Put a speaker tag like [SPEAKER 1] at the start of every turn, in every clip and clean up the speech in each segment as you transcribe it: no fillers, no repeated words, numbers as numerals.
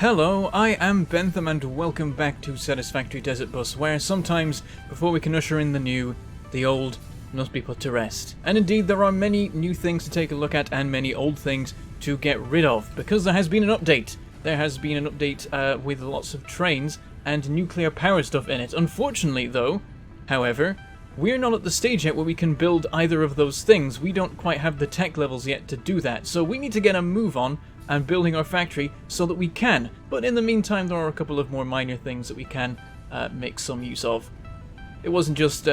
[SPEAKER 1] Hello, I am Bentham and welcome back to Satisfactory Desert Bus, where sometimes, before we can usher in the new, the old must be put to rest. And indeed, there are many new things to take a look at and many old things to get rid of, because there has been an update. There has been an update with lots of trains and nuclear power stuff in it. Unfortunately, though, however, we're not at the stage yet where we can build either of those things. We don't quite have the tech levels yet to do that, so we need to get a move on and building our factory so that we can. But in the meantime, there are a couple of more minor things that we can make some use of. It wasn't just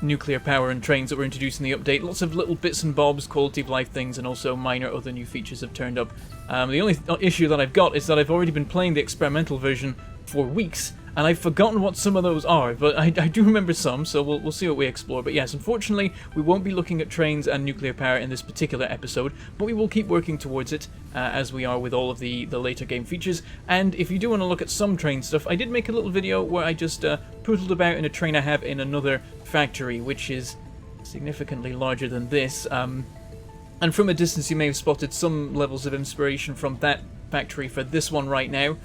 [SPEAKER 1] nuclear power and trains that were introduced in the update. Lots of little bits and bobs, quality of life things, and also minor other new features have turned up. The only issue that I've got is that I've already been playing the experimental version for weeks, and I've forgotten what some of those are, but I do remember some, so we'll see what we explore. But yes, unfortunately, we won't be looking at trains and nuclear power in this particular episode, but we will keep working towards it, as we are with all of the later game features. And if you do want to look at some train stuff, I did make a little video where I just poodled about in a train I have in another factory, which is significantly larger than this. And from a distance, you may have spotted some levels of inspiration from that factory for this one right now.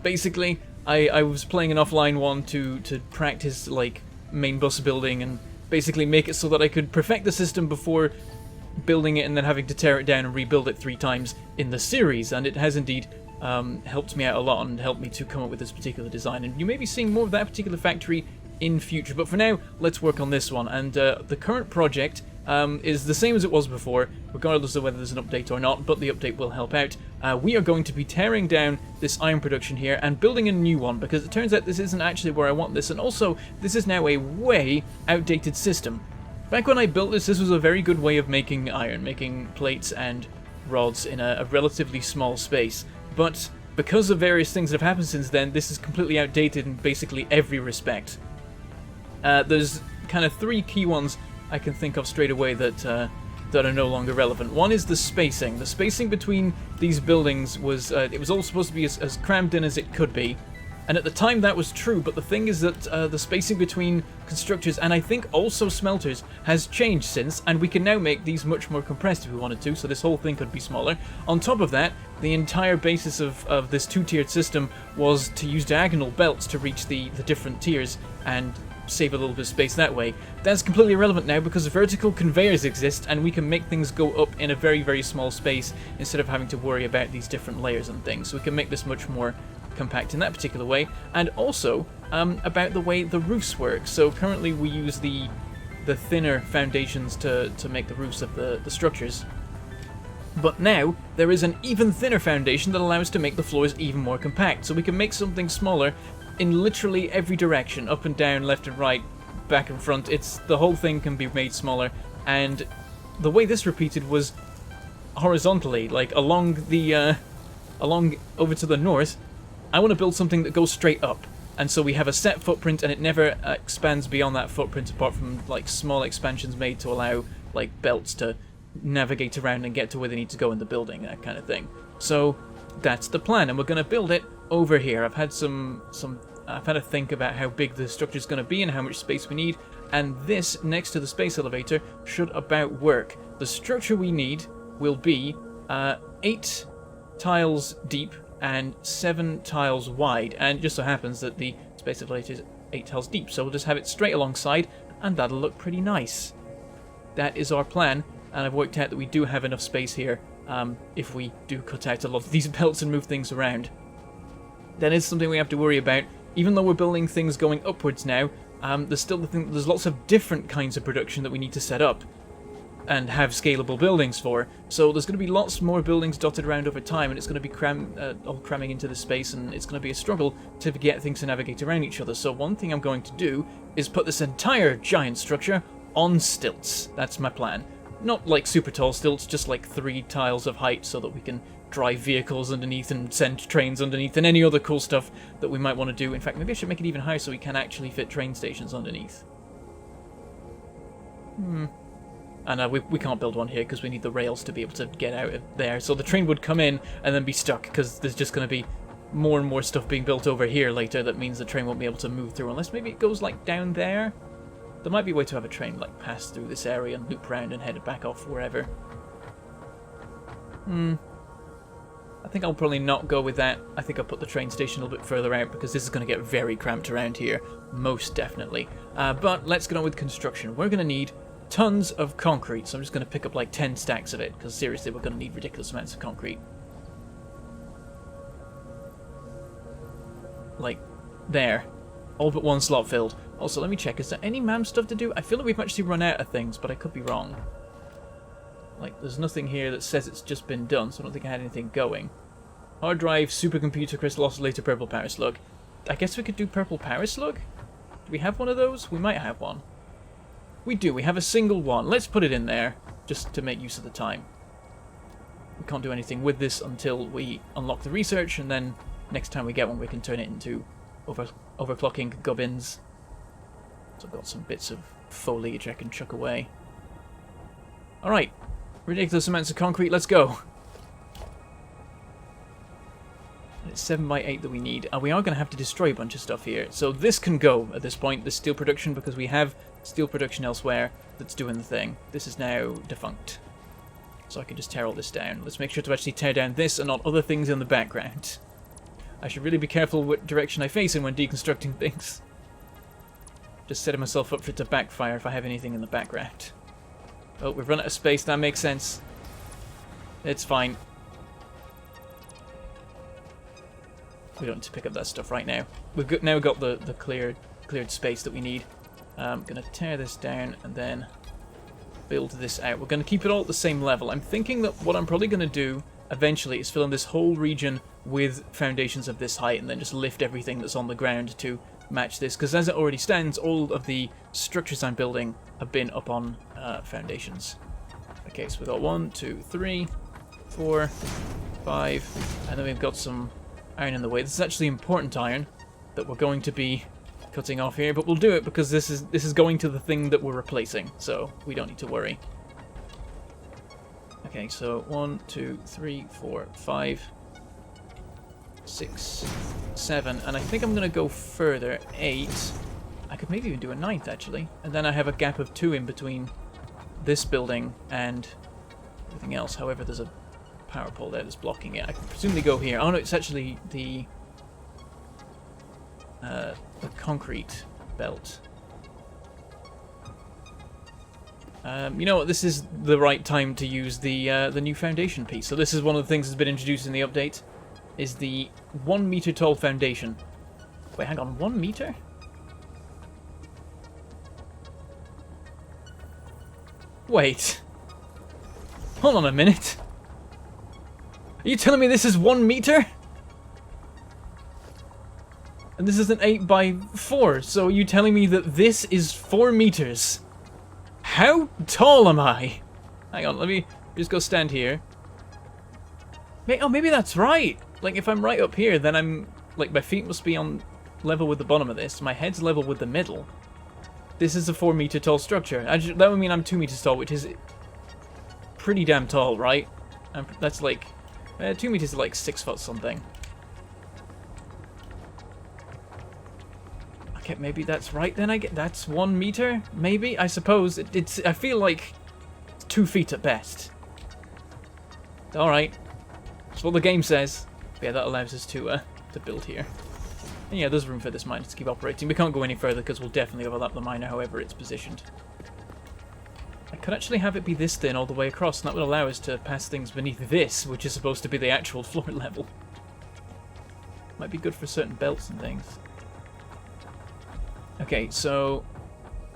[SPEAKER 1] Basically, I was playing an offline one to practice like main bus building and basically make it so that I could perfect the system before building it and then having to tear it down and rebuild it 3 times in the series, and it has indeed helped me out a lot and helped me to come up with this particular design. And you may be seeing more of that particular factory in future, but for now, let's work on this one. And the current project is the same as it was before, regardless of whether there's an update or not, but the update will help out. We are going to be tearing down this iron production here and building a new one, because it turns out this isn't actually where I want this, and also, this is now a way outdated system. Back when I built this, this was a very good way of making iron, making plates and rods in a relatively small space, but because of various things that have happened since then, this is completely outdated in basically every respect. There's kind of 3 key ones I can think of straight away that are no longer relevant. One is the spacing. The spacing between these buildings was, it was all supposed to be as crammed in as it could be. And at the time that was true, but the thing is that the spacing between constructors and I think also smelters has changed since, and we can now make these much more compressed if we wanted to, so this whole thing could be smaller. On top of that, the entire basis of this 2-tiered system was to use diagonal belts to reach the different tiers and save a little bit of space that way. That's completely irrelevant now because vertical conveyors exist and we can make things go up in a very, very small space instead of having to worry about these different layers and things. So we can make this much more compact in that particular way, and also about the way the roofs work. So currently we use the thinner foundations to make the roofs of the structures. But now, there is an even thinner foundation that allows us to make the floors even more compact. So we can make something smaller in literally every direction, up and down, left and right, back and front. The whole thing can be made smaller, and the way this repeated was horizontally, like along over to the north. I want to build something that goes straight up, and so we have a set footprint and it never expands beyond that footprint apart from like small expansions made to allow like belts to navigate around and get to where they need to go in the building, that kind of thing. So that's the plan, and we're going to build it over here. I've had I've had to think about how big the structure is going to be and how much space we need, and this next to the space elevator should about work. The structure we need will be 8 tiles deep and 7 tiles wide, and it just so happens that the space elevator is 8 tiles deep, so we'll just have it straight alongside and that'll look pretty nice. That is our plan, and I've worked out that we do have enough space here if we do cut out a lot of these belts and move things around. That is something we have to worry about. Even though we're building things going upwards now, there's still the thing that there's lots of different kinds of production that we need to set up and have scalable buildings for. So there's going to be lots more buildings dotted around over time, and it's going to be all cramming into the space, and it's going to be a struggle to get things to navigate around each other. So one thing I'm going to do is put this entire giant structure on stilts. That's my plan. Not like super tall stilts, just like 3 tiles of height so that we can drive vehicles underneath and send trains underneath and any other cool stuff that we might want to do. In fact, maybe I should make it even higher so we can actually fit train stations underneath. And we can't build one here because we need the rails to be able to get out of there. So the train would come in and then be stuck because there's just going to be more and more stuff being built over here later. That means the train won't be able to move through unless maybe it goes like down there. There might be a way to have a train like pass through this area and loop around and head back off wherever. I think I'll probably not go with that. I think I'll put the train station a little bit further out because this is going to get very cramped around here, most definitely. But let's get on with construction. We're going to need tons of concrete, so I'm just going to pick up like 10 stacks of it because seriously, we're going to need ridiculous amounts of concrete. Like, there. All but one slot filled. Also, let me check, is there any MAM stuff to do? I feel like we've actually run out of things, but I could be wrong. Like, there's nothing here that says it's just been done, so I don't think I had anything going. Hard drive, supercomputer, crystal oscillator, purple power slug. I guess we could do purple power slug? Do we have one of those? We might have one. We do, we have a single one. Let's put it in there, just to make use of the time. We can't do anything with this until we unlock the research, and then next time we get one we can turn it into overclocking gubbins. So I've got some bits of foliage I can chuck away. Alright, ridiculous amounts of concrete, let's go. It's 7 by 8 that we need. We are going to have to destroy a bunch of stuff here. So this can go at this point, the steel production, because we have steel production elsewhere that's doing the thing. This is now defunct. So I can just tear all this down. Let's make sure to actually tear down this and not other things in the background. I should really be careful what direction I face in when deconstructing things. Just setting myself up for it to backfire if I have anything in the background. Oh, we've run out of space, that makes sense. It's fine. We don't need to pick up that stuff right now. We've now got the cleared space that we need. I'm going to tear this down and then build this out. We're going to keep it all at the same level. I'm thinking that what I'm probably going to do eventually is fill in this whole region with foundations of this height and then just lift everything that's on the ground to match this, because as it already stands, all of the structures I'm building have been up on foundations. Okay, so we've got 1, 2, 3, 4, 5, and then we've got some iron in the way. This is actually important iron that we're going to be cutting off here, but we'll do it because this is going to the thing that we're replacing, so we don't need to worry. Okay, so 1, 2, 3, 4, 5, 6, 7, and I think I'm going to go further, 8. I could maybe even do a 9th, actually. And then I have a gap of 2 in between this building and everything else. However, there's a power pole there that's blocking it. I can presumably go here. Oh no, it's actually the concrete belt. You know what? This is the right time to use the new foundation piece. So this is one of the things that's been introduced in the update. Is the 1 meter tall foundation. Wait, hang on, 1 meter? Wait. Hold on a minute. Are you telling me this is 1 meter? And this is an 8 by 4, so are you telling me that this is 4 meters? How tall am I? Hang on, let me just go stand here. Oh, maybe that's right. Like, if I'm right up here, then I'm... Like, my feet must be on level with the bottom of this. My head's level with the middle. This is a 4 meter tall structure. That would mean I'm 2 meters tall, which is pretty damn tall, right? That's like... 2 meters is like 6 foot something. Okay, maybe that's right then, that's 1 meter? Maybe? I suppose. I feel like 2 feet at best. Alright. That's what the game says. But yeah, that allows us to build here. And yeah, there's room for this miner to keep operating. We can't go any further because we'll definitely overlap the miner however it's positioned. I could actually have it be this thin all the way across, and that would allow us to pass things beneath this, which is supposed to be the actual floor level. Might be good for certain belts and things. Okay, so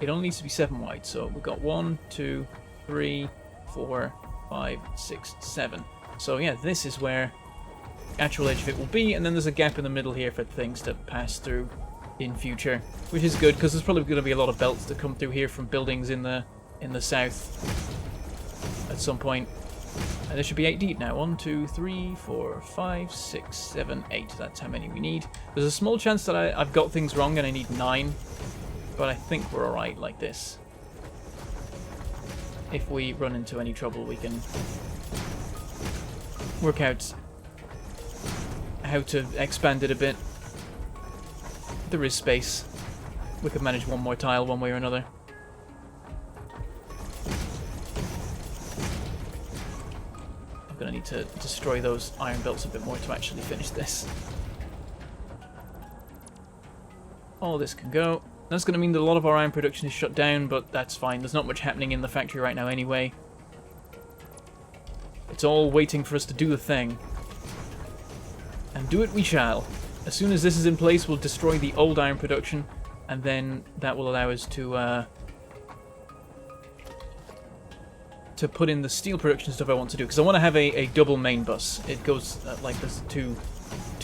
[SPEAKER 1] it only needs to be 7 wide, so we've got 1, 2, 3, 4, 5, 6, 7. So yeah, this is where the actual edge of it will be, and then there's a gap in the middle here for things to pass through in future, which is good because there's probably going to be a lot of belts that come through here from buildings in the south at some point. And there should be 8 deep now. 1, 2, 3, 4, 5, 6, 7, 8. That's how many we need. There's a small chance that I've got things wrong and I need 9, but I think we're alright like this. If we run into any trouble, we can work out how to expand it a bit. There is space. We could manage one more tile one way or another. I'm gonna need need to destroy those iron belts a bit more to actually finish this. All this can go. That's going to mean that a lot of our iron production is shut down, but that's fine. There's not much happening in the factory right now anyway. It's all waiting for us to do the thing. And do it we shall. As soon as this is in place, we'll destroy the old iron production, and then that will allow us to put in the steel production stuff I want to do. Because I want to have a double main bus. It goes like there's two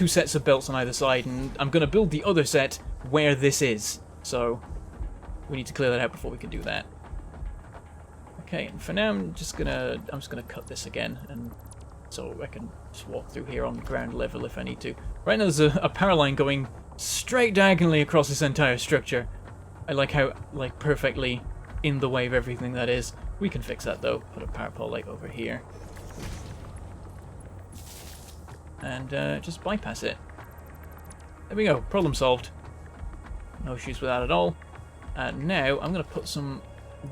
[SPEAKER 1] sets of belts on either side, and I'm going to build the other set where this is. So we need to clear that out before we can do that. Okay, and for now I'm just gonna cut this again, and so I can just walk through here on ground level if I need to. Right now there's a power line going straight diagonally across this entire structure. I like how perfectly in the way of everything that is. We can fix that though. Put a power pole like over here, and just bypass it. There we go. Problem solved. No issues with that at all. Now I'm going to put some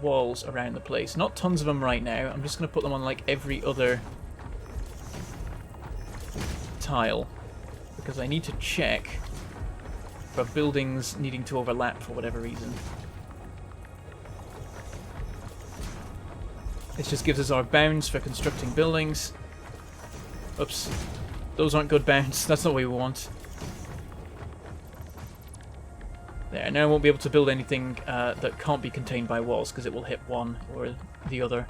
[SPEAKER 1] walls around the place. Not tons of them right now. I'm just going to put them on like every other tile, because I need to check for buildings needing to overlap for whatever reason. This just gives us our bounds for constructing buildings. Oops. Those aren't good bounds. That's not what we want. There, now I won't be able to build anything that can't be contained by walls, because it will hit one or the other.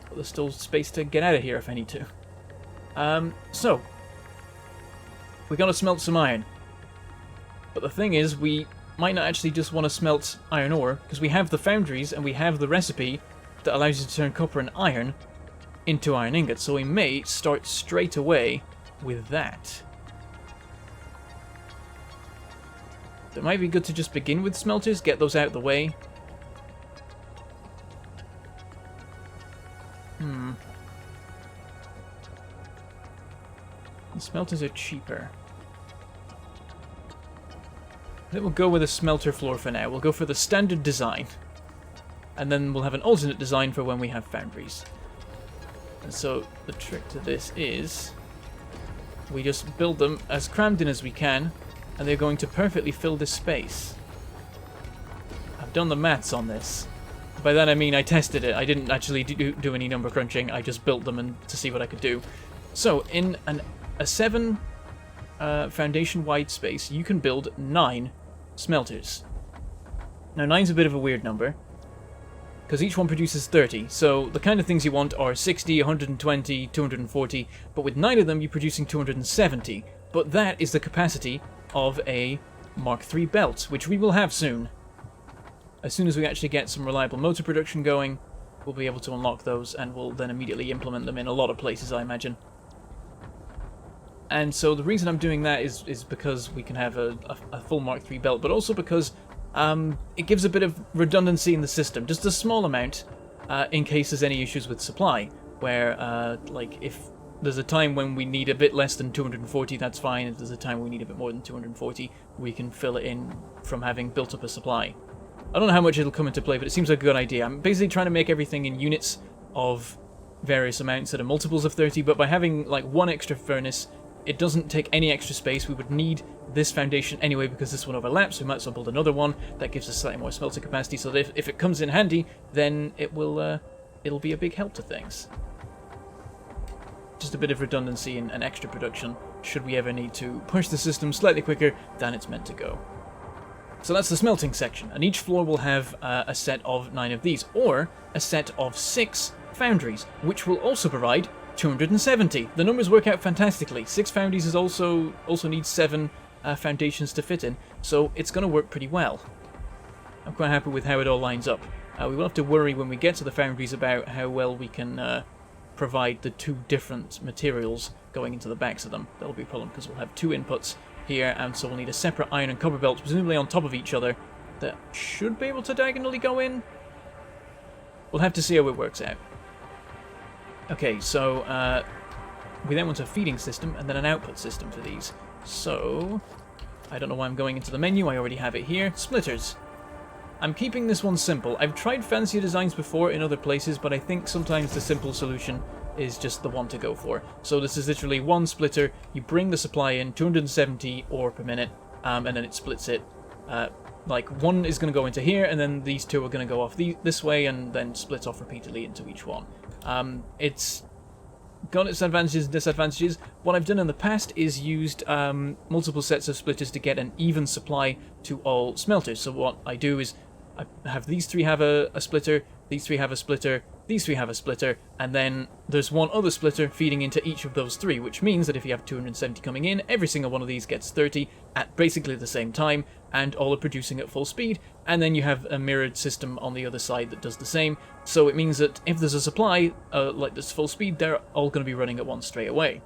[SPEAKER 1] But there's still space to get out of here if I need to. So, we gotta smelt some iron. But the thing is, we might not actually just want to smelt iron ore, because we have the foundries and we have the recipe that allows you to turn copper and iron into iron ingots. So we may start straight away with that. It might be good to just begin with smelters, get those out of the way. The smelters are cheaper. Then we'll go with a smelter floor for now. We'll go for the standard design. And then we'll have an alternate design for when we have foundries. And so the trick to this is we just build them as crammed in as we can, and they're going to perfectly fill this space. I've done the maths on this. By that I mean I tested it. I didn't actually do any number crunching. I just built them to see what I could do. So in a 7 foundation-wide space, you can build 9 smelters. Now 9's a bit of a weird number, because each one produces 30. So the kind of things you want are 60, 120, 240, but with 9 of them you're producing 270. But that is the capacity of a Mark III belt, which we will have soon. As soon as we actually get some reliable motor production going, we'll be able to unlock those, and we'll then immediately implement them in a lot of places, I imagine. And so the reason I'm doing that is because we can have a full Mark III belt, but also because it gives a bit of redundancy in the system, just a small amount, in case there's any issues with supply, where, like, if there's a time when we need a bit less than 240, that's fine. If there's a time when we need a bit more than 240, we can fill it in from having built up a supply. I don't know how much it'll come into play, but it seems like a good idea. I'm basically trying to make everything in units of various amounts that are multiples of 30, but by having, like, one extra furnace, it doesn't take any extra space. We would need this foundation anyway because this one overlaps, so we might as well build another one. That gives us slightly more smelter capacity, so that if it comes in handy, then it'll be a big help to things. Just a bit of redundancy and extra production should we ever need to push the system slightly quicker than it's meant to go. So that's the smelting section, and each floor will have a set of 9 of these, or a set of 6 foundries, which will also provide 270. The numbers work out fantastically. 6 foundries is also needs 7 foundations to fit in, so it's going to work pretty well. I'm quite happy with how it all lines up. We will have to worry when we get to the foundries about how well we can provide the 2 different materials going into the backs of them. That'll be a problem because we'll have 2 inputs here, and so we'll need a separate iron and copper belt, presumably on top of each other, that should be able to diagonally go in. We'll have to see how it works out. Okay, so we then want a feeding system and then an output system for these. So I don't know why I'm going into the menu. I already have it here. Splitters. I'm keeping this one simple. I've tried fancier designs before in other places, but I think sometimes the simple solution is just the one to go for. So this is literally one splitter, you bring the supply in, 270 ore per minute, and then it splits it. Like, one is going to go into here, and then these two are going to go off this way, and then split off repeatedly into each one. It's got its advantages and disadvantages. What I've done in the past is used multiple sets of splitters to get an even supply to all smelters. So what I do is I have these three have a splitter, these three have a splitter, these three have a splitter, and then there's one other splitter feeding into each of those three, which means that if you have 270 coming in, every single one of these gets 30 at basically the same time, and all are producing at full speed, and then you have a mirrored system on the other side that does the same, so it means that if there's a supply, like this full speed, they're all going to be running at once straight away.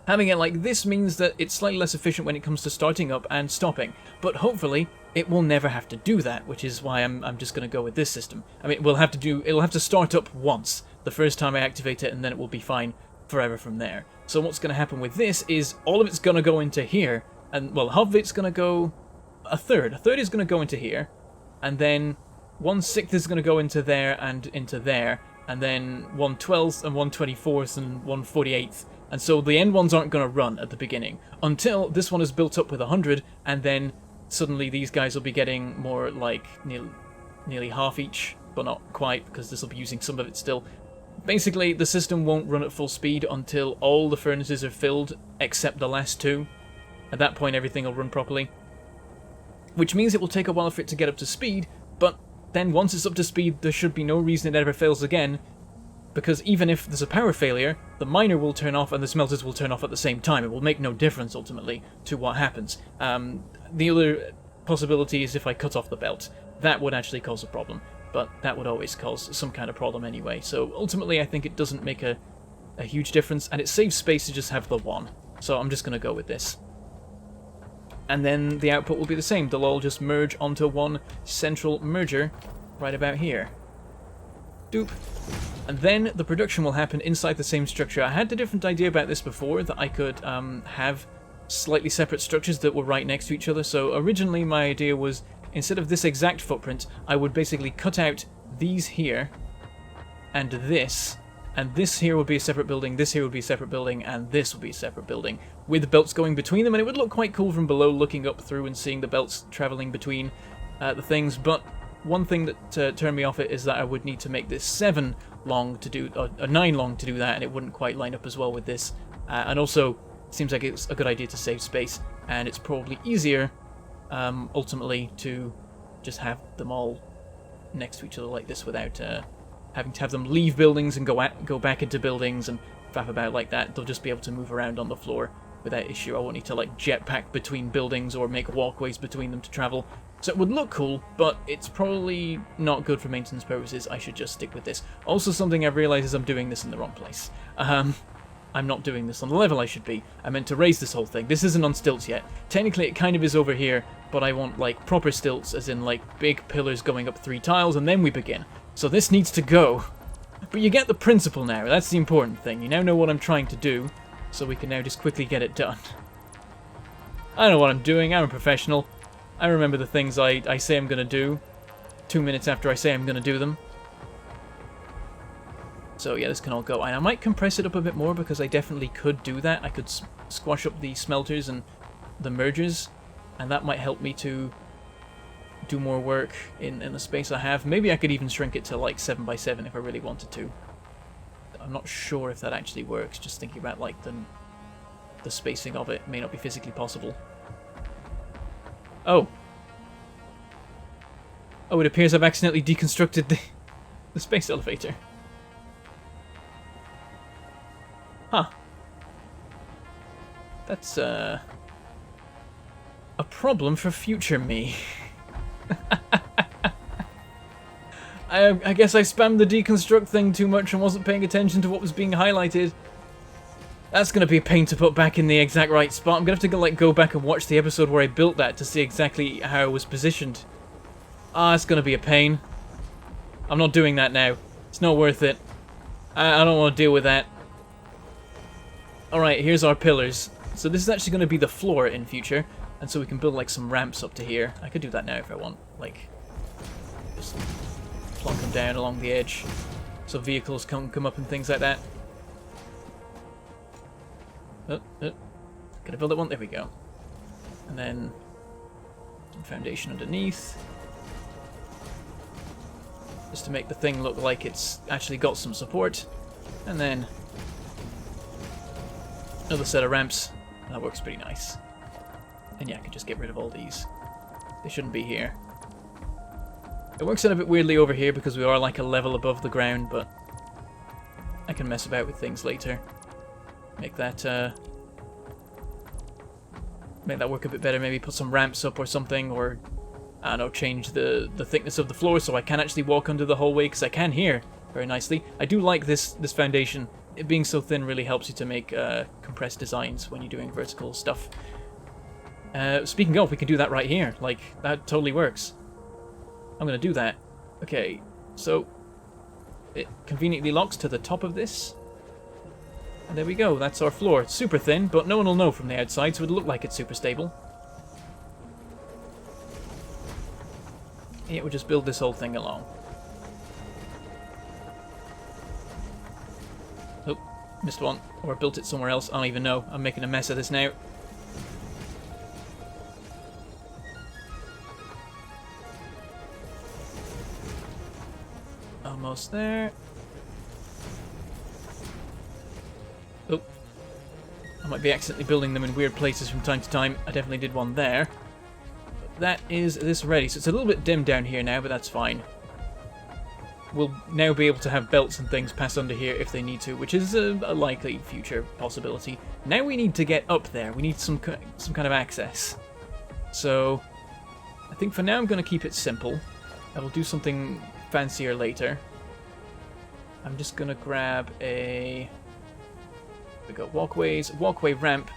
[SPEAKER 1] Having it like this means that it's slightly less efficient when it comes to starting up and stopping, but hopefully it will never have to do that, which is why I'm just going to go with this system. I mean, it'll have to start up once, the first time I activate it, and then it will be fine forever from there. So what's going to happen with this is all of it's going to go into here, and, well, half of it's going to go, a third is going to go into here, and then 1/6 is going to go into there, and then 1/12 and 1/24 and 1/48. And so the end ones aren't going to run at the beginning until this one is built up with 100, and then suddenly these guys will be getting more like nearly half each, but not quite, because this will be using some of it still. Basically, the system won't run at full speed until all the furnaces are filled, except the last two. At that point, everything will run properly. Which means it will take a while for it to get up to speed, but then once it's up to speed, there should be no reason it ever fails again, because even if there's a power failure, the miner will turn off and the smelters will turn off at the same time. It will make no difference, ultimately, to what happens. The other possibility is if I cut off the belt. That would actually cause a problem, but that would always cause some kind of problem anyway. So ultimately, I think it doesn't make a huge difference, and it saves space to just have the one. So I'm just going to go with this. And then the output will be the same. They'll all just merge onto one central merger right about here. Doop. And then the production will happen inside the same structure. I had a different idea about this before, that I could have slightly separate structures that were right next to each other. So originally my idea was, instead of this exact footprint, I would basically cut out these here, and this here would be a separate building, this here would be a separate building, and this would be a separate building, with the belts going between them, and it would look quite cool from below, looking up through and seeing the belts travelling between the things. But one thing that turned me off it is that I would need to make this 7 long to do, or 9 long to do that, and it wouldn't quite line up as well with this. And also, it seems like it's a good idea to save space, and it's probably easier, ultimately, to just have them all next to each other like this without having to have them leave buildings and go back into buildings and faff about like that. They'll just be able to move around on the floor without issue. I won't need to like jetpack between buildings or make walkways between them to travel. So it would look cool, but it's probably not good for maintenance purposes. I should just stick with this. Also, something I've realized is I'm doing this in the wrong place. I'm not doing this on the level I should be. I meant to raise this whole thing. This isn't on stilts yet. Technically, it kind of is over here, but I want like proper stilts, as in like big pillars going up 3 tiles, and then we begin. So this needs to go. But you get the principle now. That's the important thing. You now know what I'm trying to do, so we can now just quickly get it done. I know what I'm doing. I'm a professional. I remember the things I say I'm going to do 2 minutes after I say I'm going to do them. So yeah, this can all go. And I might compress it up a bit more, because I definitely could do that. I could squash up the smelters and the mergers, and that might help me to do more work in the space I have. Maybe I could even shrink it to like 7x7 if I really wanted to. I'm not sure if that actually works. Just thinking about like the spacing of it may not be physically possible. Oh, it appears I've accidentally deconstructed the space elevator. Huh. That's a problem for future me. I guess I spammed the deconstruct thing too much and wasn't paying attention to what was being highlighted. That's going to be a pain to put back in the exact right spot. I'm going to have to like go back and watch the episode where I built that to see exactly how it was positioned. It's going to be a pain. I'm not doing that now. It's not worth it. I don't want to deal with that. Alright, here's our pillars. So this is actually going to be the floor in future, and so we can build like some ramps up to here. I could do that now if I want, like, just plonk them down along the edge. so vehicles can come up and things like that. Gotta build it one. There we go. And then some foundation underneath, just to make the thing look like it's actually got some support. And then another set of ramps. That works pretty nice. And yeah, I can just get rid of all these. They shouldn't be here. It works out a bit weirdly over here because we are like a level above the ground, but I can mess about with things later. Make that work a bit better. Maybe put some ramps up or something, or I don't know, change the thickness of the floor so I can actually walk under the hallway, because I can here very nicely. I do like this foundation. It being so thin really helps you to make compressed designs when you're doing vertical stuff. Speaking of, we can do that right here. Like, that totally works. I'm going to do that. Okay, so it conveniently locks to the top of this. And there we go, that's our floor. It's super thin, but no one will know from the outside, so it'll look like it's super stable. Yeah, we'll just build this whole thing along. Oh, missed one. Or built it somewhere else, I don't even know. I'm making a mess of this now. Almost there. Oh. I might be accidentally building them in weird places from time to time. I definitely did one there. But that is this ready. So it's a little bit dim down here now, but that's fine. We'll now be able to have belts and things pass under here if they need to, which is a likely future possibility. Now we need to get up there. We need some kind of access. So I think for now I'm going to keep it simple. I will do something fancier later. I'm just going to grab a... We got walkways, walkway ramp,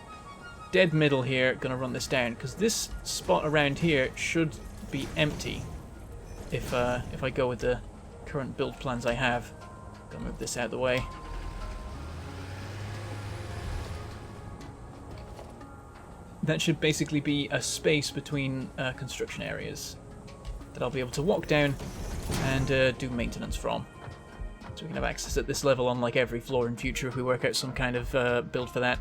[SPEAKER 1] dead middle here. Going to run this down because this spot around here should be empty if I go with the current build plans I have. Gonna move this out of the way. That should basically be a space between construction areas that I'll be able to walk down and do maintenance from. So we can have access at this level on like every floor in future if we work out some kind of build for that.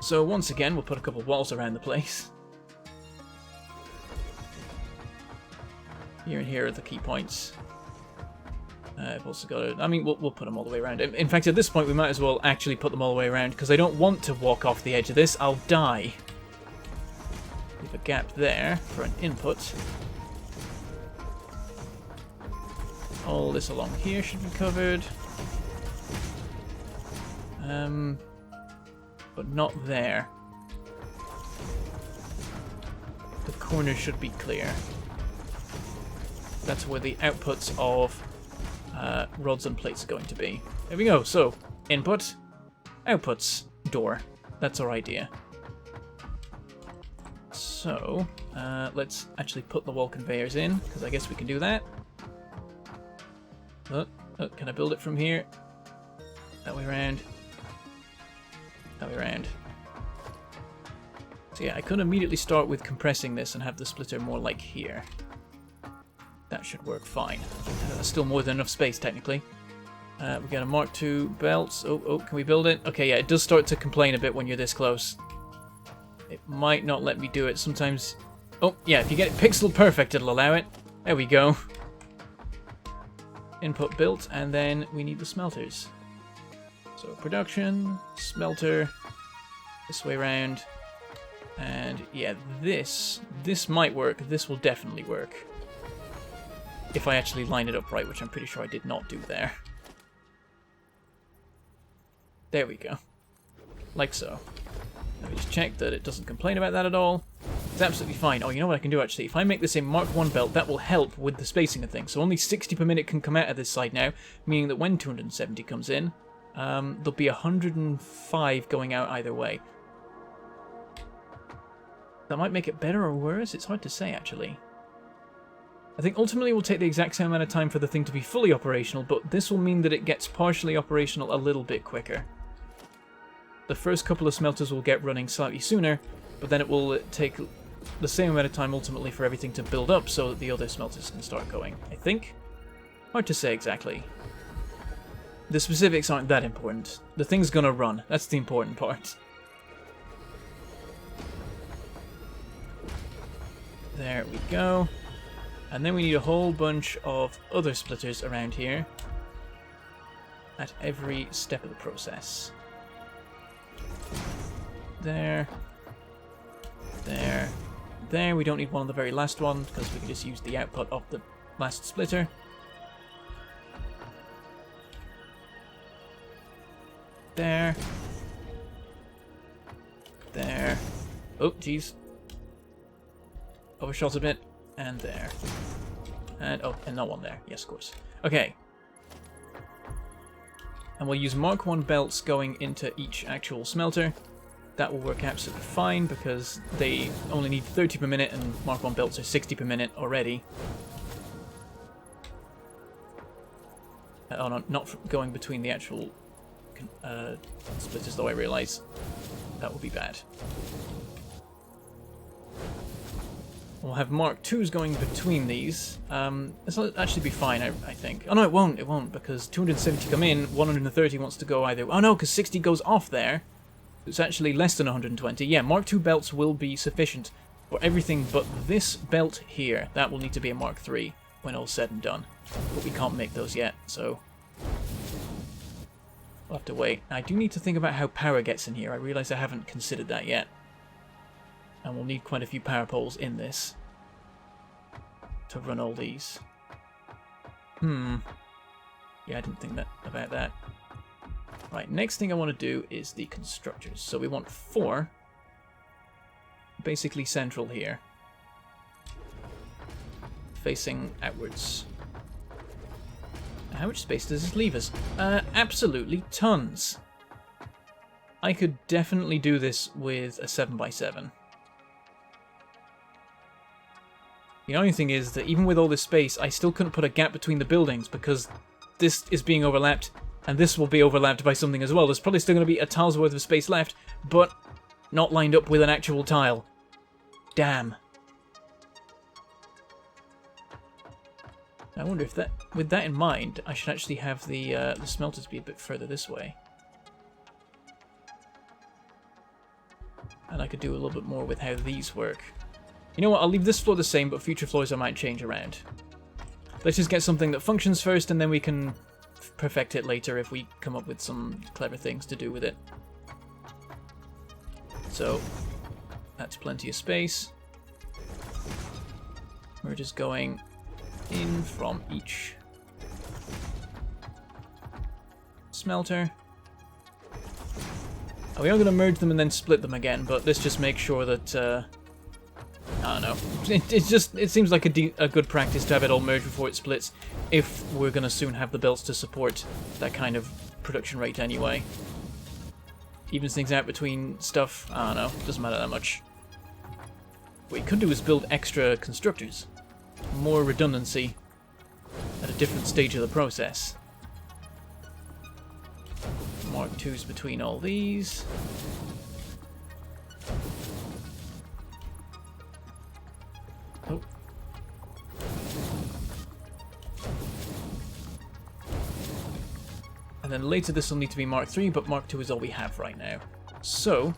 [SPEAKER 1] So once again, we'll put a couple of walls around the place. Here and here are the key points. I've also got to... I mean, we'll put them all the way around. In fact, at this point, we might as well actually put them all the way around, because I don't want to walk off the edge of this. I'll die. Leave a gap there for an input. All this along here should be covered. But not there. The corners should be clear. That's where the outputs of rods and plates are going to be. There we go. So, input, outputs, door. That's our idea. So, let's actually put the wall conveyors in, because I guess we can do that. Can I build it from here? That way around. That way around. So yeah, I could immediately start with compressing this and have the splitter more like here. That should work fine. That's still more than enough space, technically. We got a Mark II belt. Oh, can we build it? Okay, yeah, it does start to complain a bit when you're this close. It might not let me do it. Sometimes... Oh, yeah, if you get it pixel perfect, it'll allow it. There we go. Input built, and then we need the smelters. So production, smelter, this way around, and yeah, this might work. This will definitely work. If I actually line it up right, which I'm pretty sure I did not do there. There we go. Like so. Let me just check that it doesn't complain about that at all. It's absolutely fine. Oh, you know what I can do actually? If I make this a Mark I belt, that will help with the spacing of things. So only 60 per minute can come out of this side now, meaning that when 270 comes in, there'll be 105 going out either way. That might make it better or worse. It's hard to say, actually. I think ultimately it will take the exact same amount of time for the thing to be fully operational, but this will mean that it gets partially operational a little bit quicker. The first couple of smelters will get running slightly sooner, but then it will take the same amount of time ultimately for everything to build up so that the other smelters can start going, I think. Hard to say exactly. The specifics aren't that important. The thing's gonna run. That's the important part. There we go. And then we need a whole bunch of other splitters around here at every step of the process. There. There. There. We don't need one on the very last one because we can just use the output of the last splitter. There. There. Oh, jeez. Overshot a bit. And there. And, oh, and not one there. Yes, of course. Okay. And we'll use Mark 1 belts going into each actual smelter. That will work absolutely fine because they only need 30 per minute and Mark 1 belts are 60 per minute already. Oh no, not going between the actual splitters though, I realise. That will be bad. We'll have Mark 2s going between these. This will actually be fine, I think. Oh no, it won't. It won't, because 270 come in, 130 wants to go either. Oh no, because 60 goes off there. It's actually less than 120. Yeah, Mark 2 belts will be sufficient for everything but this belt here. That will need to be a Mark 3 when all's said and done. But we can't make those yet, so we'll have to wait. I do need to think about how power gets in here. I realise I haven't considered that yet. And we'll need quite a few power poles in this to run all these. Yeah, I didn't think about that. Right, next thing I want to do is the constructors. So we want 4 basically central here, facing outwards. How much space does this leave us? Absolutely tons. I could definitely do this with a 7x7. The only thing is that even with all this space, I still couldn't put a gap between the buildings because this is being overlapped and this will be overlapped by something as well. There's probably still going to be a tile's worth of space left, but not lined up with an actual tile. Damn. I wonder if that, with that in mind, I should actually have the smelters be a bit further this way. And I could do a little bit more with how these work. You know what, I'll leave this floor the same, but future floors I might change around. Let's just get something that functions first, and then we can perfect it later if we come up with some clever things to do with it. So, that's plenty of space. We're just going in from each smelter. And we are going to merge them and then split them again, but let's just make sure that I don't know. It seems like a good practice to have it all merged before it splits, if we're going to soon have the belts to support that kind of production rate anyway. Evens things out between stuff, I don't know, doesn't matter that much. What you could do is build extra constructors. More redundancy at a different stage of the process. Mark 2s between all these. Oh. And then later this will need to be Mark 3, but Mark 2 is all we have right now. So,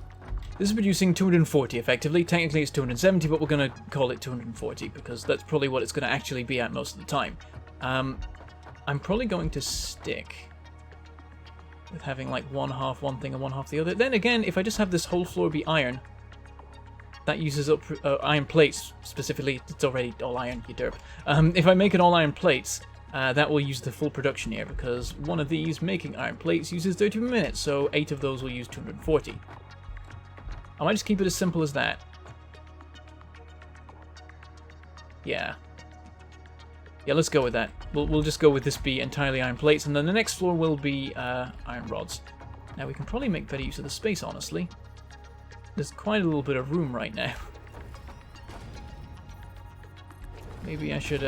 [SPEAKER 1] this is producing 240 effectively. Technically it's 270, but we're going to call it 240 because that's probably what it's going to actually be at most of the time. I'm probably going to stick with having like one half one thing and one half the other. Then again, if I just have this whole floor be iron, that uses up iron plates specifically. It's already all iron, you derp. If I make it all iron plates, that will use the full production here because one of these making iron plates uses 30 per minute, so 8 of those will use 240. I might just keep it as simple as that. Yeah. Yeah, let's go with that. We'll just go with this be entirely iron plates, and then the next floor will be iron rods. Now we can probably make better use of the space, honestly. There's quite a little bit of room right now. Maybe I should,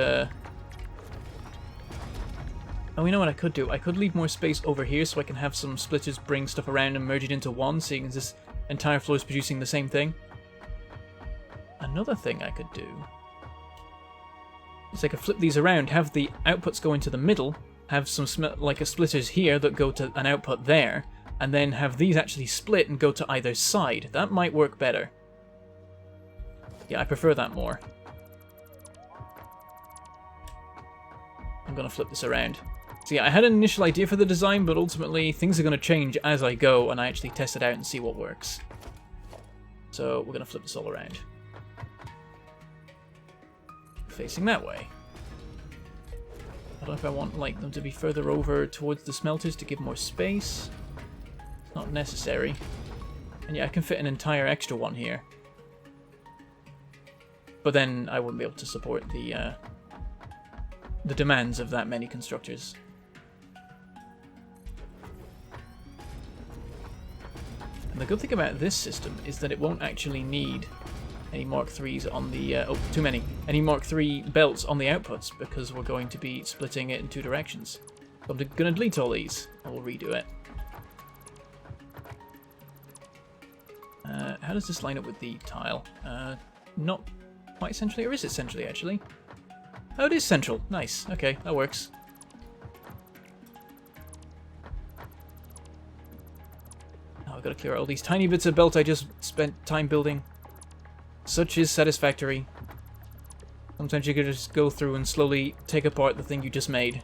[SPEAKER 1] Oh, you know what I could do? I could leave more space over here so I can have some splitters bring stuff around and merge it into one, seeing as this entire floor is producing the same thing. Another thing I could do is I could flip these around, have the outputs go into the middle, have some like a splitters here that go to an output there, and then have these actually split and go to either side. That might work better. Yeah, I prefer that more. I'm going to flip this around. So yeah, I had an initial idea for the design, but ultimately things are going to change as I go and I actually test it out and see what works. So we're going to flip this all around. Facing that way. I don't know if I want like them to be further over towards the smelters to give more space. It's not necessary. And yeah, I can fit an entire extra one here. But then I wouldn't be able to support the demands of that many constructors. And the good thing about this system is that it won't actually need any Mark 3s on the... oh, too many. Any Mark 3 belts on the outputs, because we're going to be splitting it in two directions. So I'm going to delete all these. I will redo it. How does this line up with the tile? Not quite centrally, or is it centrally, actually? Oh, it is central. Nice. Okay, that works. Now I've got to clear out all these tiny bits of belt I just spent time building. Such is Satisfactory. Sometimes you can just go through and slowly take apart the thing you just made.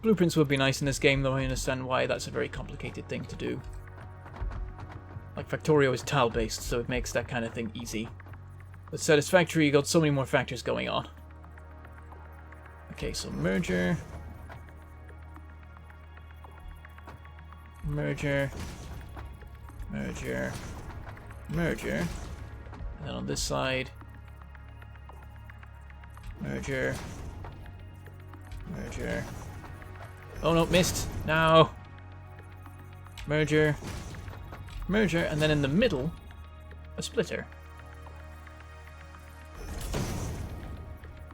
[SPEAKER 1] Blueprints would be nice in this game, though I understand why that's a very complicated thing to do. Like, Factorio is tile-based, so it makes that kind of thing easy. With Satisfactory, you got so many more factors going on. Okay, so merger. Merger. Merger. Merger. And then on this side. Merger. Merger. Oh no, missed. No. Merger. Merger, and then in the middle, a splitter.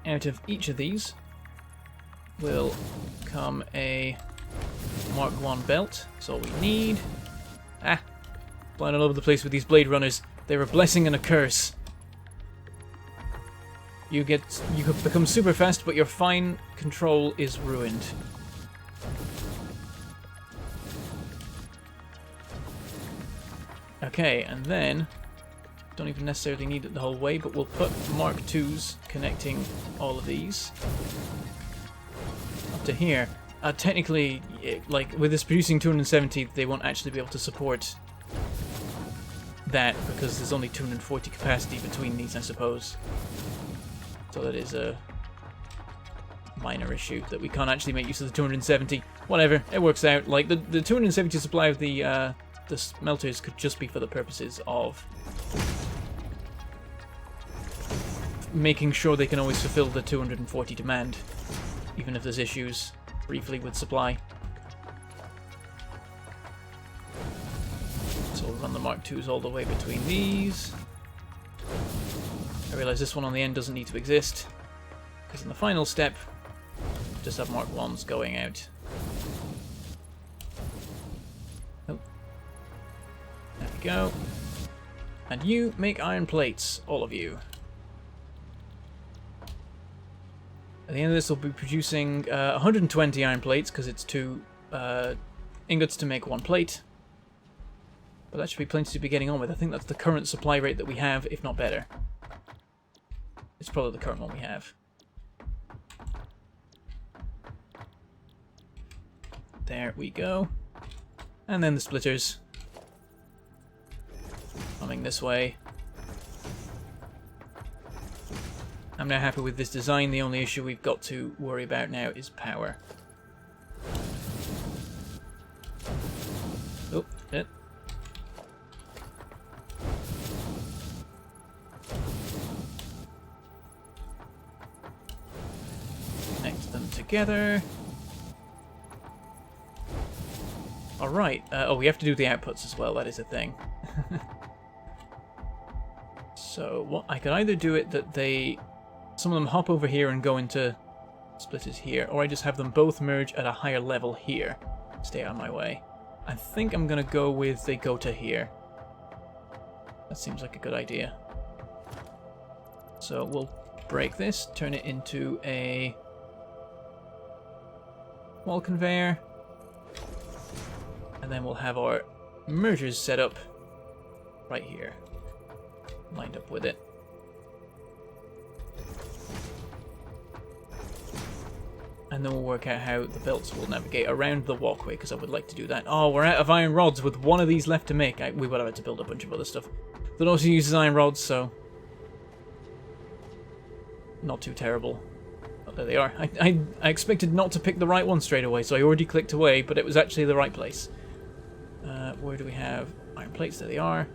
[SPEAKER 1] Out of each of these will come a Mark 1 belt. That's all we need. Ah! Flying all over the place with these Blade Runners. They're a blessing and a curse. You could become super fast, but your fine control is ruined. Okay, and then don't even necessarily need it the whole way, but we'll put Mark 2s connecting all of these up to here. Technically, like with this producing 270, they won't actually be able to support that because there's only 240 capacity between these, I suppose. So that is a minor issue that we can't actually make use of the 270. Whatever, it works out. Like the 270 supply of the smelters could just be for the purposes of making sure they can always fulfill the 240 demand, even if there's issues briefly with supply. So we'll run the Mark 2s all the way between these. I realise this one on the end doesn't need to exist, because in the final step, just have Mark 1s going out. Oh. There we go. And you make iron plates, all of you. At the end of this, we'll be producing 120 iron plates, because it's 2 ingots to make 1 plate. But that should be plenty to be getting on with. I think that's the current supply rate that we have, if not better. It's probably the current one we have. There we go. And then the splitters. Coming this way. I'm now happy with this design. The only issue we've got to worry about now is power. Oh, shit. Connect them together. Alright. Oh, we have to do the outputs as well. That is a thing. So, what I could either do it that they... some of them hop over here and go into splitters here, or I just have them both merge at a higher level here. Stay out of my way. I think I'm going to go with they go to here. That seems like a good idea. So we'll break this, turn it into a wall conveyor. And then we'll have our mergers set up right here, lined up with it. And then we'll work out how the belts will navigate around the walkway, because I would like to do that. Oh, we're out of iron rods with one of these left to make. We would have had to build a bunch of other stuff that also uses iron rods, so not too terrible. Oh, there they are. I expected not to pick the right one straight away, so I already clicked away, but it was actually the right place. Where do we have iron plates? There they are.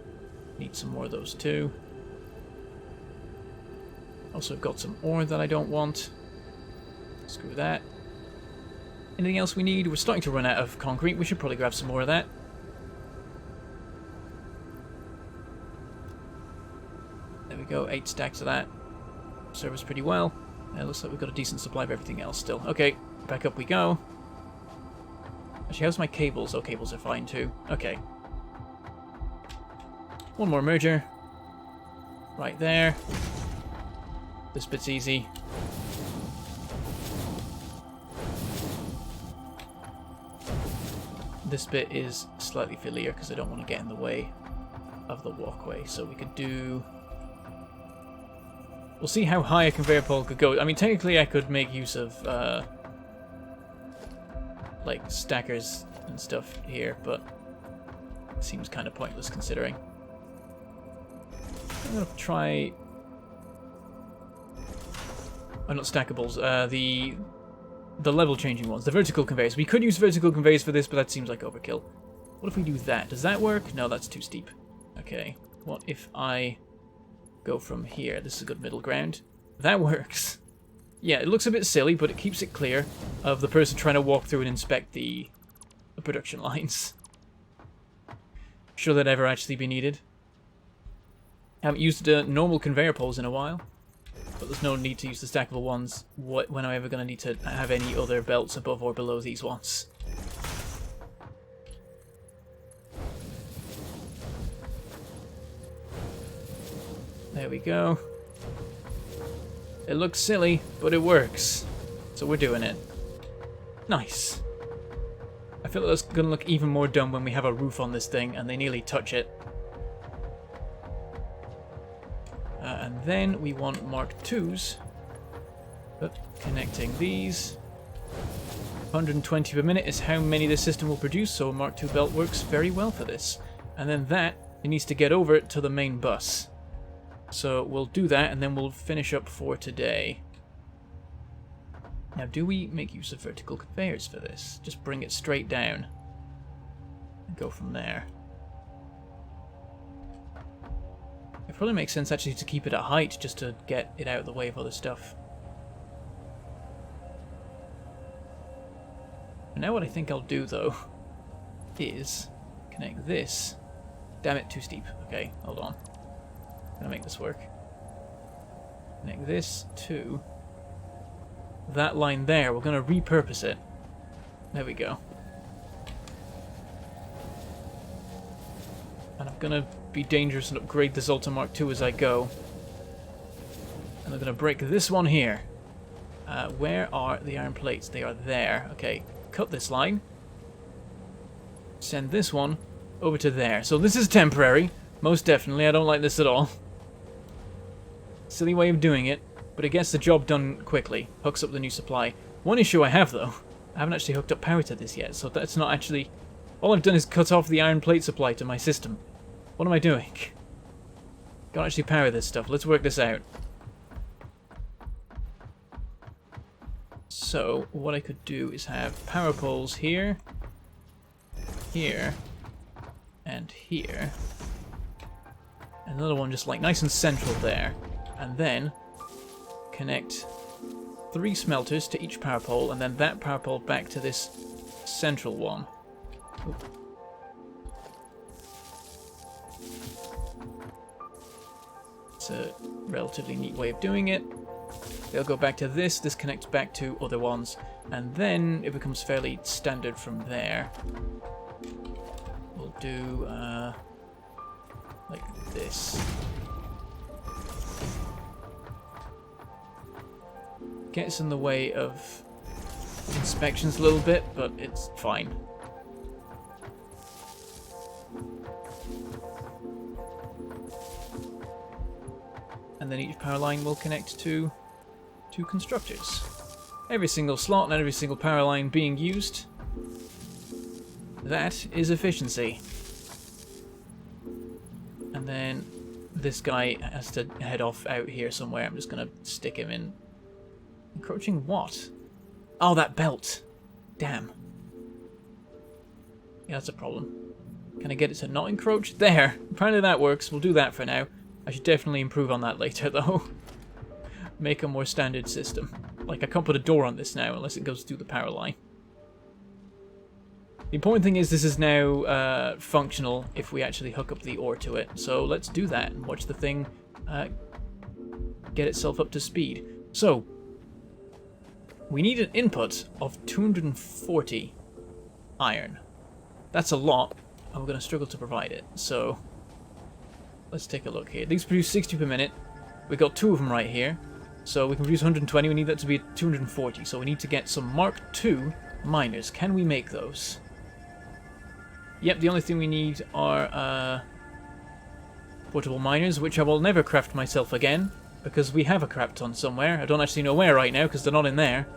[SPEAKER 1] Need some more of those too. Also got some ore that I don't want. Screw that. Anything else we need? We're starting to run out of concrete. We should probably grab some more of that. There we go, 8 stacks of that. Serve us pretty well. Looks like we've got a decent supply of everything else still. Okay, back up we go. Actually, how's my cables? Oh, cables are fine too. Okay. One more merger. Right there. This bit's easy. This bit is slightly fiddlier because I don't want to get in the way of the walkway. So we could do... We'll see how high a conveyor pole could go. I mean, technically I could make use of, like, stackers and stuff here, but it seems kind of pointless considering. I'm going to try... Oh, not stackables. The level-changing ones. The vertical conveyors. We could use vertical conveyors for this, but that seems like overkill. What if we do that? Does that work? No, that's too steep. Okay. What if I go from here? This is a good middle ground. That works. Yeah, it looks a bit silly, but it keeps it clear of the person trying to walk through and inspect the production lines. Should that ever actually be needed. Haven't used normal conveyor poles in a while. But there's no need to use the stackable ones when I'm ever going to need to have any other belts above or below these ones. There we go. It looks silly, but it works. So we're doing it. Nice. I feel like that's going to look even more dumb when we have a roof on this thing and they nearly touch it. And then we want Mark IIs. Connecting these. 120 per minute is how many this system will produce, so a Mark II belt works very well for this. And then that, it needs to get over to the main bus. So we'll do that, and then we'll finish up for today. Now, do we make use of vertical conveyors for this? Just bring it straight down. And go from there. It probably makes sense actually to keep it at height just to get it out of the way of other stuff. And now what I think I'll do though is connect this. Damn it, too steep. Okay, hold on. I'm gonna make this work. Connect this to that line there. We're gonna repurpose it. There we go. And I'm gonna be dangerous and upgrade this Alta Mark II as I go. And I'm gonna break this one here. Where are the iron plates? They are there. Okay, cut this line. Send this one over to there. So this is temporary. Most definitely. I don't like this at all. Silly way of doing it, but it gets the job done quickly. Hooks up the new supply. One issue I have though, I haven't actually hooked up power to this yet, so that's not actually... All I've done is cut off the iron plate supply to my system. What am I doing? Can't actually power this stuff. Let's work this out. So, what I could do is have power poles here, here, and here. Another one just like nice and central there. And then connect 3 smelters to each power pole, and then that power pole back to this central one. Ooh. It's a relatively neat way of doing it. They'll go back to this connects back to other ones, and then it becomes fairly standard from there. We'll do like this. Gets in the way of inspections a little bit, but it's fine. And then each power line will connect to two constructors. Every single slot and every single power line being used. That is efficiency. And then this guy has to head off out here somewhere. I'm just going to stick him in. Encroaching what? Oh, that belt. Damn. Yeah, that's a problem. Can I get it to not encroach? There. Apparently that works. We'll do that for now. I should definitely improve on that later, though. Make a more standard system. Like, I can't put a door on this now unless it goes through the power line. The important thing is this is now functional if we actually hook up the ore to it. So let's do that and watch the thing get itself up to speed. So, we need an input of 240 iron. That's a lot, and we're going to struggle to provide it. So, let's take a look here. These produce 60 per minute. We've got two of them right here. So we can produce 120. We need that to be 240. So we need to get some Mark II miners. Can we make those? Yep, the only thing we need are portable miners, which I will never craft myself again, because we have a crap ton somewhere. I don't actually know where right now, because they're not in there.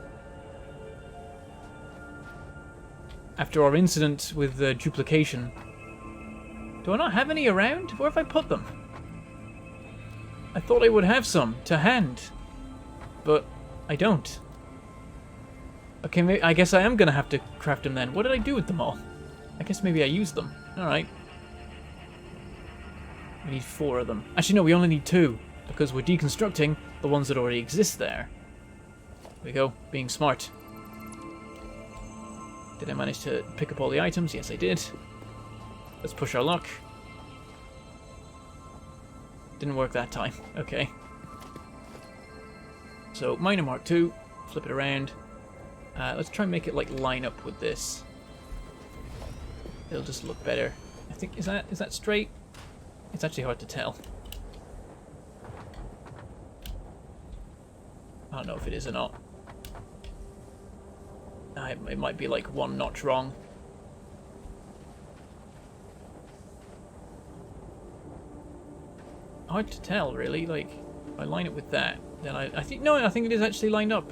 [SPEAKER 1] After our incident with the duplication. Do I not have any around? Where have I put them? I thought I would have some to hand, but I don't. Okay, I guess I am going to have to craft them then. What did I do with them all? I guess maybe I used them. Alright. We need 4 of them. Actually, no, we only need 2, because we're deconstructing the ones that already exist there. There we go, being smart. Did I manage to pick up all the items? Yes, I did. Let's push our luck. Didn't work that time. Okay. So, miner Mark II. Flip it around. Let's try and make it, like, line up with this. It'll just look better. I think, is that straight? It's actually hard to tell. I don't know if it is or not. It might be like 1 notch wrong. Hard to tell, really. Like, if I line it with that, then I think it is actually lined up.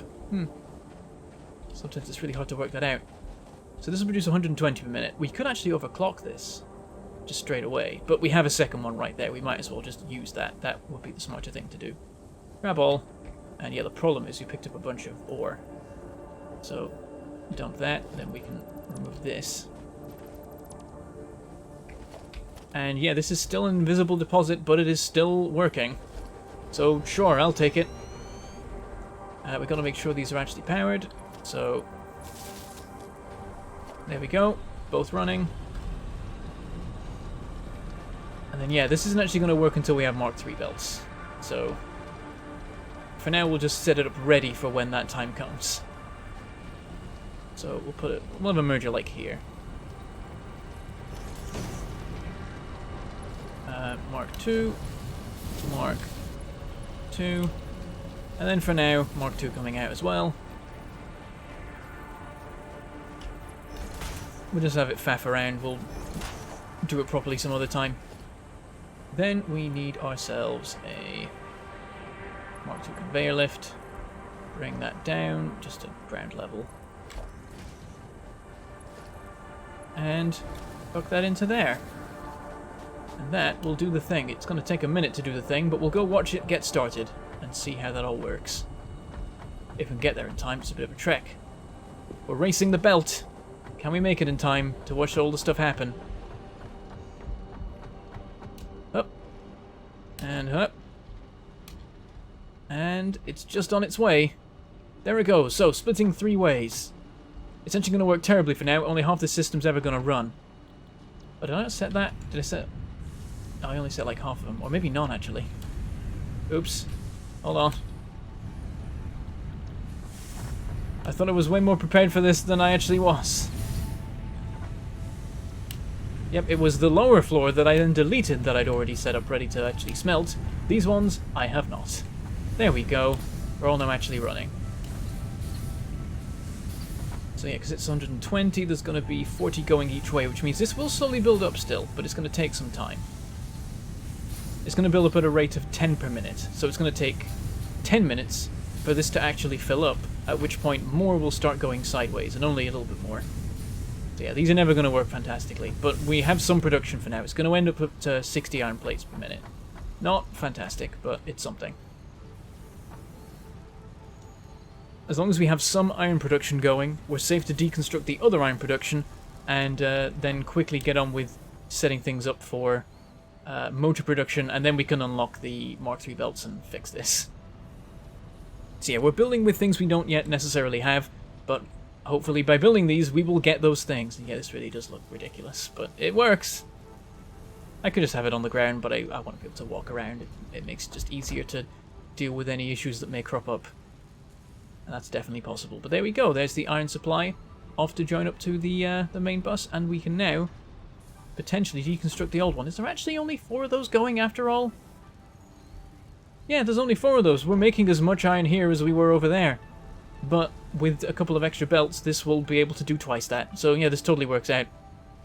[SPEAKER 1] Sometimes it's really hard to work that out. So this will produce 120 per minute. We could actually overclock this just straight away, but we have a second one right there. We might as well just use that. That would be the smarter thing to do. Grab all. And yeah, the problem is we picked up a bunch of ore. So dump that, then we can remove this. And yeah, this is still an invisible deposit, but it is still working. So sure, I'll take it. We've got to make sure these are actually powered. So there we go, both running. And then yeah, this isn't actually going to work until we have Mark III belts. So for now, we'll just set it up ready for when that time comes. So we'll have a merger like here. Mark II, Mark II, and then for now, Mark II coming out as well. We'll just have it faff around. We'll do it properly some other time. Then we need ourselves a Mark II conveyor lift. Bring that down just to ground level. And hook that into there. And that will do the thing. It's going to take a minute to do the thing, but we'll go watch it get started and see how that all works. If we can get there in time, it's a bit of a trek. We're racing the belt. Can we make it in time to watch all the stuff happen? Up. And up. And it's just on its way. There it goes. So, splitting 3 ways. It's actually going to work terribly for now. Only half the system's ever going to run. Oh, did I not set that? Did I set... Oh, I only set like half of them. Or maybe none, actually. Oops. Hold on. I thought I was way more prepared for this than I actually was. Yep, it was the lower floor that I then deleted that I'd already set up ready to actually smelt. These ones, I have not. There we go. We're all now actually running. So yeah, because it's 120, there's going to be 40 going each way, which means this will slowly build up still, but it's going to take some time. It's going to build up at a rate of 10 per minute, so it's going to take 10 minutes for this to actually fill up, at which point more will start going sideways, and only a little bit more. So yeah, these are never going to work fantastically, but we have some production for now. It's going to end up to 60 iron plates per minute. Not fantastic, but it's something. As long as we have some iron production going, we're safe to deconstruct the other iron production, and then quickly get on with setting things up for motor production, and then we can unlock the Mark III belts and fix this. So yeah, we're building with things we don't yet necessarily have, but hopefully by building these, we will get those things. And yeah, this really does look ridiculous, but it works. I could just have it on the ground, but I want to be able to walk around. It makes it just easier to deal with any issues that may crop up. And that's definitely possible. But there we go, there's the iron supply off to join up to the main bus, and we can now potentially deconstruct the old one. Is there actually only 4 of those going after all? Yeah, there's only 4 of those. We're making as much iron here as we were over there. But with a couple of extra belts, this will be able to do twice that. So yeah, this totally works out.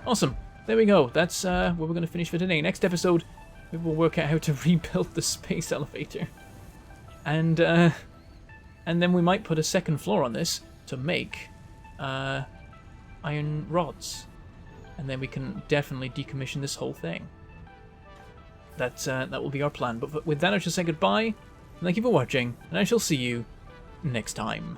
[SPEAKER 1] Awesome. There we go. That's where we're going to finish for today. Next episode, we will work out how to rebuild the space elevator. And then we might put a second floor on this to make iron rods. And then we can definitely decommission this whole thing. That will be our plan. But with that, I shall say goodbye. Thank you for watching, and I shall see you next time.